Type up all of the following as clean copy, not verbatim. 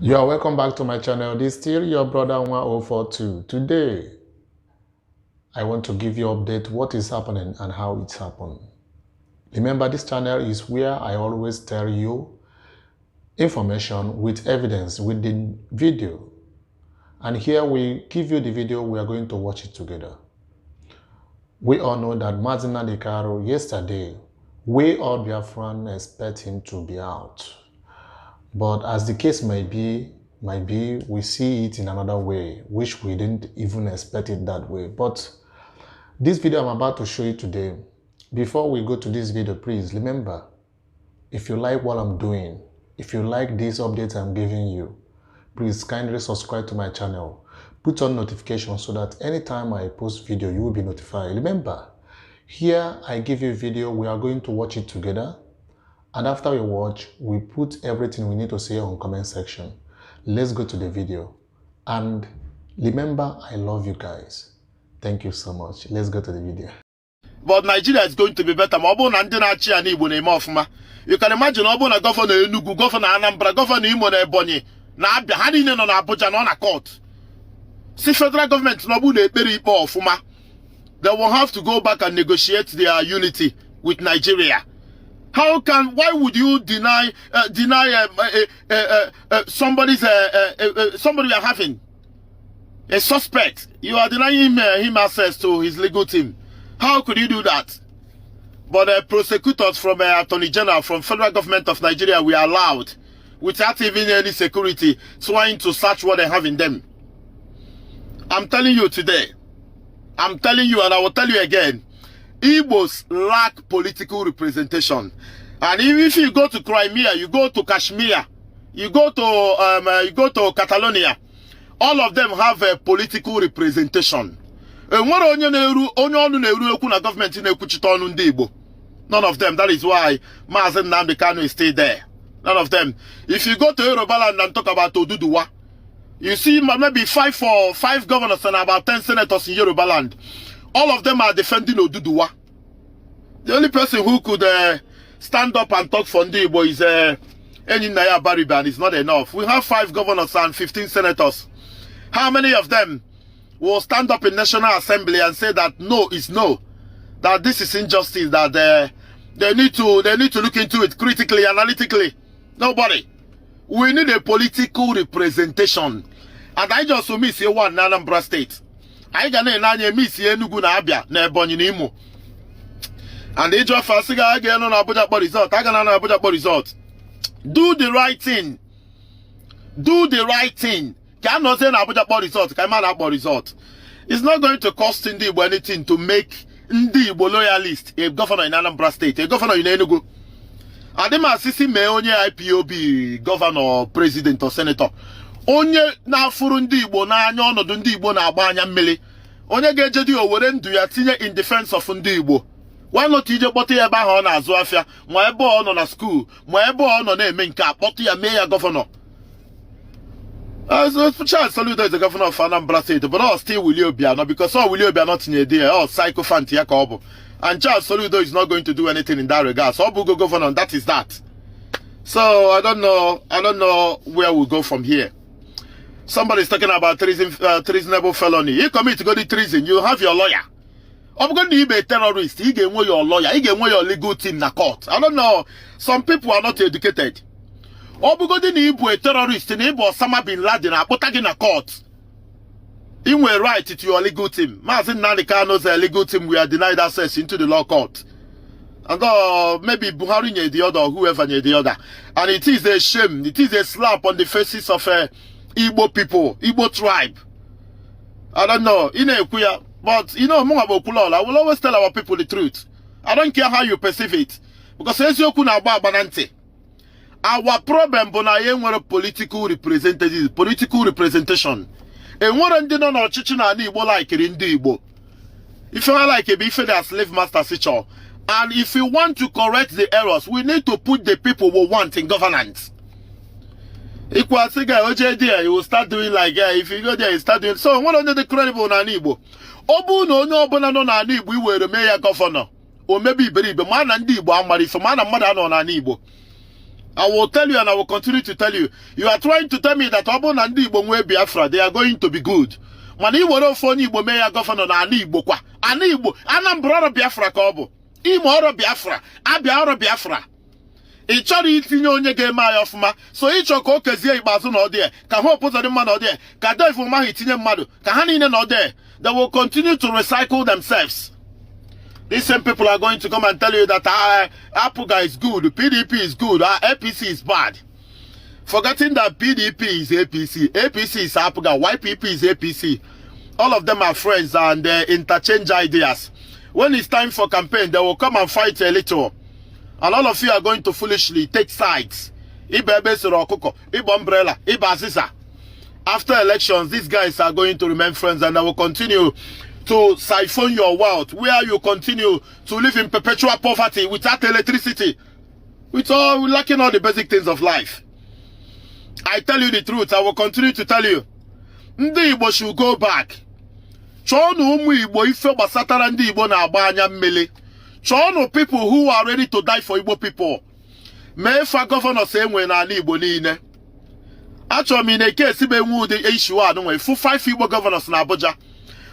You are welcome back to my channel. This is still your brother 1042. Today, I want to give you update what is happening and how it's happened. Remember, this channel is where I always tell you information with evidence with the video. And here we give you the video, we are going to watch it together. We all know that Mazi Nnamdi Kanu yesterday, we all Biafran expect him to be out. But as the case may be, we see it in another way, which we didn't even expect it that way. But this video I'm about to show you today, before we go to this video, please remember, if you like what I'm doing, if you like these updates I'm giving you, please kindly subscribe to my channel. Put on notifications so that anytime I post video, you will be notified. Remember, here I give you a video, we are going to watch it together. And after we watch, we put everything we need to say on comment section. Let's go to the video. And remember, I love you guys. Thank you so much. Let's go to the video. But Nigeria is going to be better. You can imagine Governor Enugu, Governor Anambra, Governor Imo na Ebonyi, na Abia, ha niile nọ na Abuja na na court. See federal government no bu na ekpere ikpe ofuma. They will have to go back and negotiate their unity with Nigeria. Why would you deny somebody you are having a suspect? You are denying him access to his legal team. How could you do that? But prosecutors from Attorney General from federal government of Nigeria were allowed without even any security trying to search what they have in them. I'm telling you today. I'm telling you, and I will tell you again. Igbos lack political representation, and if you go to Crimea, you go to Kashmir, you go to Catalonia, all of them have a political representation. None of them. That is why Mazi Nnamdi Kanu is still there. None of them. If you go to Yorubaland and talk about Oduduwa, you see maybe five governors and about 10 senators in Yorubaland. All of them are defending Oduduwa. The only person who could stand up and talk for Ndibo is Enyinaya Baribe, and it's not enough. We have 5 governors and 15 senators. How many of them will stand up in National Assembly and say that no is no, that this is injustice, that they need to look into it critically, analytically? Nobody. We need a political representation, and I just miss one Anambra State. I can miss Enugu na Abia na Ebonyi na Imo. And they just fasiga again on Abuja result. I can on Abuja result. Do the right thing. Do the right thing. Cannot say Abuja result. Can man Abuja result. It's not going to cost Ndibo anything to make Ndibo loyalist a governor in Anambra State, a governor in Enugu. Adema Sisi me onye IPOB governor, president or senator. Onye na furu Ndibo na anya onodu Ndibo na agba anya mmele. Onye ga-ejedi owere ndu ya tinye in defense of Ndibo. Why not ije kpọta ya ebe ahụ ọ na-azụ afịa, ma ebe ọ nọ na school, ma ebe ọ nọ na-eme nke akpọta ya mee ya governor. Charles Soludo is the governor of Anambra State, but all still Willie Obiano, because all Willie Obiano not in a day, all psychophant ya ka. And Charles Soludo is not going to do anything in that regard. So Obugo governor, that is that. So I don't know where we go from here. Somebody is talking about treasonable felony. You commit to go to treason, you have your lawyer. I'm going to be a terrorist. You get your lawyer, you get your legal team in the court. I don't know. Some people are not educated. I'm going to be a terrorist in Osama bin Laden, but in a court. You were right to your legal team. Mazi Nnamdi Kanu's legal team we are denied access into the law court. And maybe Buhari near the other, or whoever near the other. And it is a shame. It is a slap on the faces of Igbo people, Igbo tribe. I don't know. But you know, I will always tell our people the truth. I don't care how you perceive it. Because our problem is political representation. And what do not chicken and Igbo like it in the Igbo. If you like a beef as slave master teacher, and if you want to correct the errors, we need to put the people we want in governance. Equal figure, OJD, you will start doing like if you go there, you start doing so. One of the credible na Igbo. Obu no bona na Igbo, we were the mayor governor. Or maybe believe man and Igbo, I'm married, so man and mother no na Igbo. I will tell you and I will continue to tell you. You are trying to tell me that Obo and Igbo nwe Biafra, they are going to be good. Man, Igbo no phone Igbo mayor governor na Ani Igbo kwa. Ani Igbo, Anambra Biafra ka Obo. Imo oro Biafra, Abia oro Biafra. I chọrọ itinye onye ga-eme anyị ọfụma, so ịchọ ka o kezie ikpeazụ na ọdị ka hope ụzọ dị mma na ọdị ka devil ma itinye mmadụ ka ha niile na ọdị. They will continue to recycle themselves. These same people are going to come and tell you that APUGA is good, PDP is good, APC is bad. Forgetting that PDP is APC, APC is APUGA, YPP is APC. All of them are friends and they interchange ideas. When it's time for campaign, they will come and fight a little. And all of you are going to foolishly take sides. Ibe Sorokoko, Ibe Umbrella, Ibe Aziza. After elections, these guys are going to remain friends and they will continue to siphon your wealth, where you continue to live in perpetual poverty without electricity, lacking all the basic things of life. I tell you the truth, I will continue to tell you. Ndị Igbo should go back. Chọọnụ ụmụ Igbo ife gbasatara ndị Igbo na-agba anya mmele. Chọọnụ people who are ready to die for Igbo people. Mefa governors enwe n'ala Igbo niile. Achọrọ m ine case be nwu the issue anụnwe fu 5 Igbo governors na Abuja.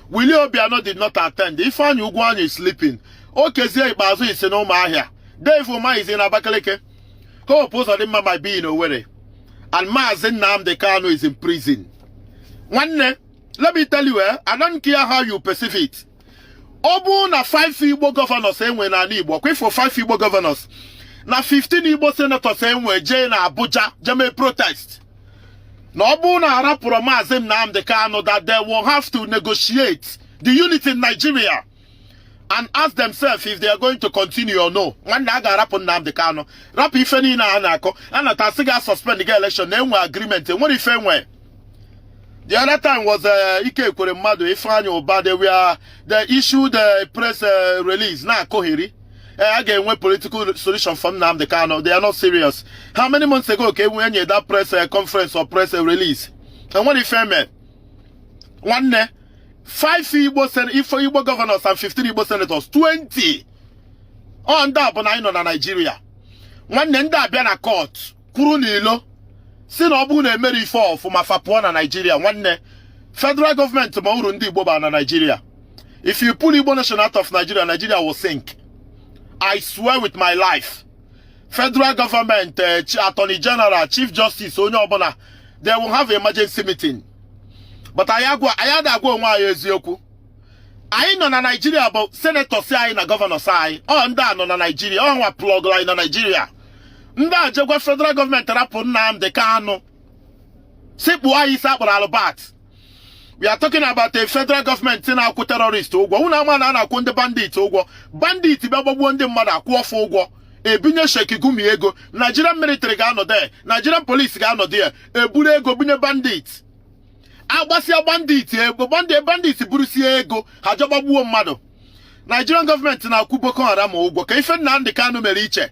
Willie Obiano did not attend. Ifeanyi Ugwuanyi is sleeping. Okezie Ikpeazu is in Umuahia. Dave Umahi is in Abakaliki. Hope Uzodimma might be in Owerri. And Mazi Nnamdi Kanu is in prison. Let me tell you, I don't care how you perceive it. Obu na 5 Igbo governors enwe na Igbo. Kwe for 5 Igbo governors. Na 15 Igbo senators enwe je na Abuja jeme protest. Na Obu na arapuro Mazi Nnamdi Kanu that they will have to negotiate the unity in Nigeria and ask themselves if they are going to continue or no. One naga rapu Nnamdi Kanu. Rap ifeni na anako. Anata siga suspend the election. Enwe agreement. What if enwe? The other time was Ike Kuremadu, Ifeanyi Uba, they issued a press release. Na Kohiri. Again, one political solution from Nnamdi Kanu. They are not serious. How many months ago, okay, when you had that press conference or press release? And what if one 5 Igbo governors and 15 Igbo senators, 20 on that on Nigeria. One nenda be na court, Kurunilo. Sin obu na emeri for Mafapua na Nigeria. One federal government mauru ndi Igbo na Nigeria. If you pull Igbo nation out of Nigeria, Nigeria will sink. I swear with my life. Federal government, Attorney General, Chief Justice, Onye Obona, they will have an emergency meeting. But I had to go on Ezioku. I know na Nigeria about senator say na governor say. Oh, nda no na Nigeria. Oh, wa plug line na Nigeria. Nda jegwa federal government rapu Nnamdi Kanu. Sipu ayi sabra Albert. We are talking about a federal government in our terrorist ugwo. Una mana na akwụ ndị bandit ugwo. Bandit be gbagbuo ndị mmadụ akwụ ọfụ ugwo. Ebinye Sheikh Gumi ego. Nigerian military ga-anọ there. Nigerian police ga-anọ there. Eburu ego binye bandit. Agbasia bandit ego. Bandit burusi ego. Ha jọgbagbuo mmadụ. Nigerian government na-akwụ Boko Haram ugwo. Ka ife Nnamdi Kanu mere iche.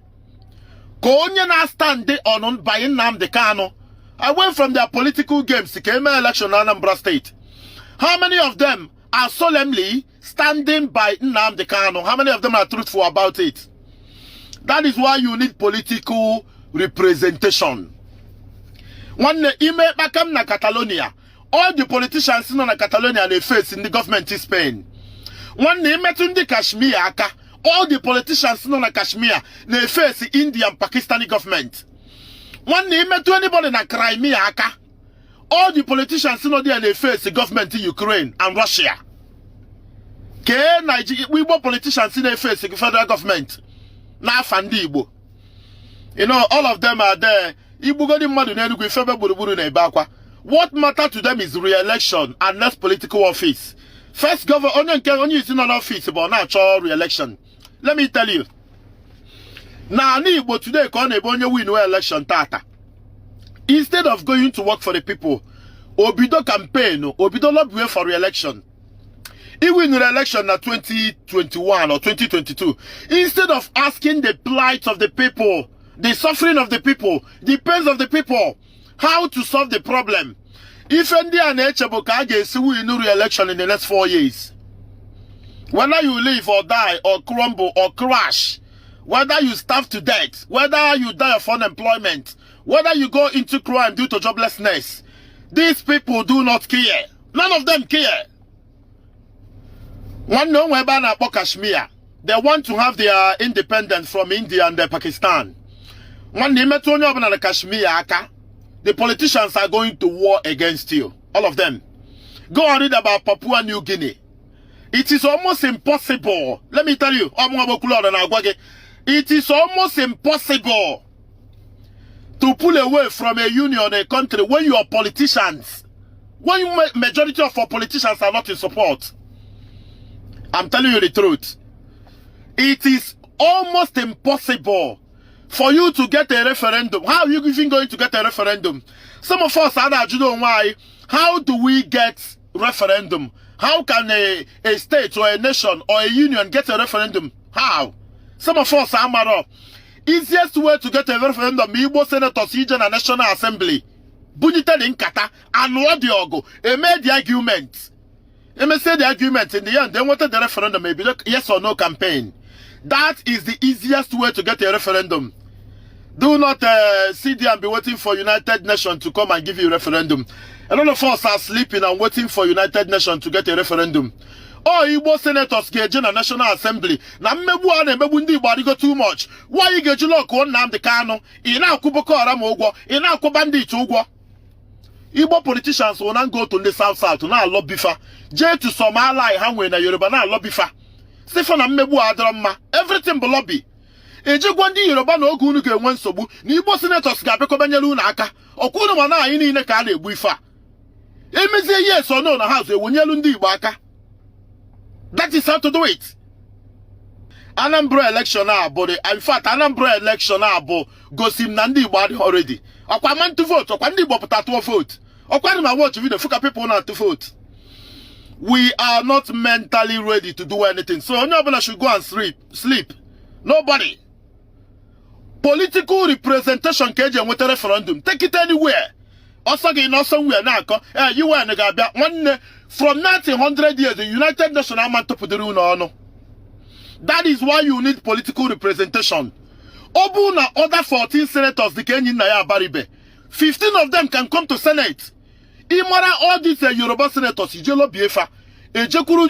Ka onye na-stand on by Nnamdi Kanu. Away from their political games, the KMA election in Anambra State. How many of them are solemnly standing by Nnamdi Kanu? How many of them are truthful about it? That is why you need political representation. One ime bakam na Catalonia. All the politicians in Catalonia they face in the government in Spain. One ime tundi Kashmir aka. All the politicians in Kashmir they face the Indian Pakistani government. One ime to anybody na Crimea aka. All the politicians in there they face the government in Ukraine and Russia. We were politicians in they face the federal government. Na fandi Igbo. You know, all of them are there. What matters to them is re-election and not political office. First government only is in an office about natural re-election. Let me tell you. Now Igbo today can win election tata. Instead of going to work for the people, Obido campaign, Obido lobby for re-election. He win re-election at 2021 or 2022. Instead of asking the plight of the people, the suffering of the people, the pains of the people, how to solve the problem. If India and Echeboka will win re-election in the next 4 years, whether you live or die or crumble or crash, whether you starve to death, whether you die of unemployment, whether you go into crime due to joblessness, these people do not care. None of them care. One no about Kashmir. They want to have their independence from India and Pakistan. One the Kashmir, the politicians are going to war against you. All of them. Go and read about Papua New Guinea. It is almost impossible. Let me tell you. It is almost impossible to pull away from a union, a country, when your politicians, when majority of our politicians are not in support. I'm telling you the truth. It is almost impossible for you to get a referendum. How are you even going to get a referendum? Some of us are not, you know why. How do we get referendum? How can a state or a nation or a union get a referendum? How? Some of us are mad up. Easiest way to get a referendum, Igbo Senators, Regional National Assembly. Bunita in Kata, and what the ogo. They made the argument. They may say the argument in the end, they wanted the referendum, maybe like yes or no campaign. That is the easiest way to get a referendum. Do not sit there and be waiting for United Nations to come and give you a referendum. A lot of us are sleeping and waiting for United Nations to get a referendum. Oh, Igbo Senators get a National Assembly. Na mmebu ane mmebu ndi Igbo go too much. Why you get lock on Nnamdi Kanu? Ina akuboko haram ugwo. Ina akubandit ugwo. Igbo politicians will not go to the south na lobby fa. J to some ally hanwe na Yoruba na lobby fa. Sifa na mmebu adramma. Everything be lobby. Eje gwandi Yoruba na ogu unu ga-enwe nsogbu. Na Igbo Senators ga-abịakọ banyere unu aka. Okunu ma na anyị niile ka a na-egbu ife a. Emezie yes or no na house ewunyelu ndị Igbo aka. That is how to do it. Anambra election abụrụ. In fact, Anambra election abụ gosim na ndị Igbo adịghị already. Ọkwa man to vote. Ọkwa ndị Igbo pụta to vote. Ọkwa ndị ma watch video fuka people na to vote. We are not mentally ready to do anything. So onye ọbụla should go and sleep. Nobody. Political representation ka eji enweta referendum. Take it anywhere. Also again, also somewhere now. You were one from 1900 years, the United Nations are meant to put the rule on. That is why you need political representation. Obuna other 14 senators, the Kenyan Naya Baribe. 15 of them can come to Senate. Imara all these Yoruba senators, Ijelo Biefa, Ejekuru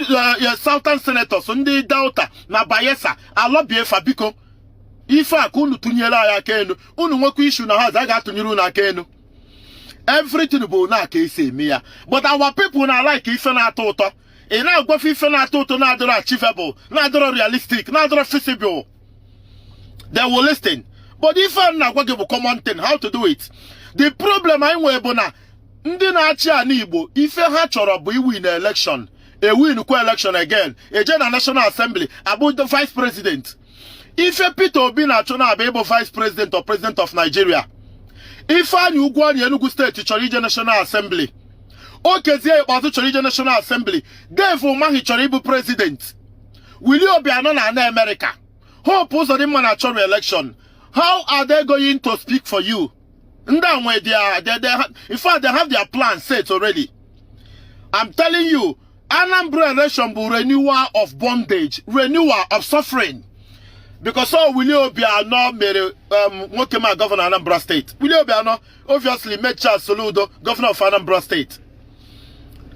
Southern senators, Sunday Delta, na Bayesa, Alo Biefa Biko. Ifa kunu tunyela ya kenu, unu mwaku issue na haza aga tunyiru na kenu. Everything will not case me. But our people now like if na toto. And now go if na toto na achievable, not realistic, not feasible. They will listen. But if I na go common thing, how to do it? The problem I webona ndi na achi anigbo if ha choro bu win election, a win election again, a general national assembly about the vice president. If Peter Obi na chona be able vice president or president of Nigeria. If I knew Ugwani Enugu State Chorijo National Assembly, Okezie Bazu Chorijo National Assembly, therefore Mahi Choribu President, will you be anon in America? Hope was on the mandatory election. How are they going to speak for you? In that way, in fact, they have their plan set already. I'm telling you, Anambra election will renewal of bondage, renewal of suffering. Because so Willie Obiano made Mokema governor of Anambra State. Willie Obiano obviously made Charles Soludo governor of Anambra State.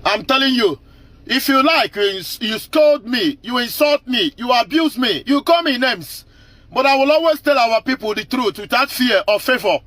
I'm telling you, if you like, you scold me, you insult me, you abuse me, you call me names. But I will always tell our people the truth without fear or favor.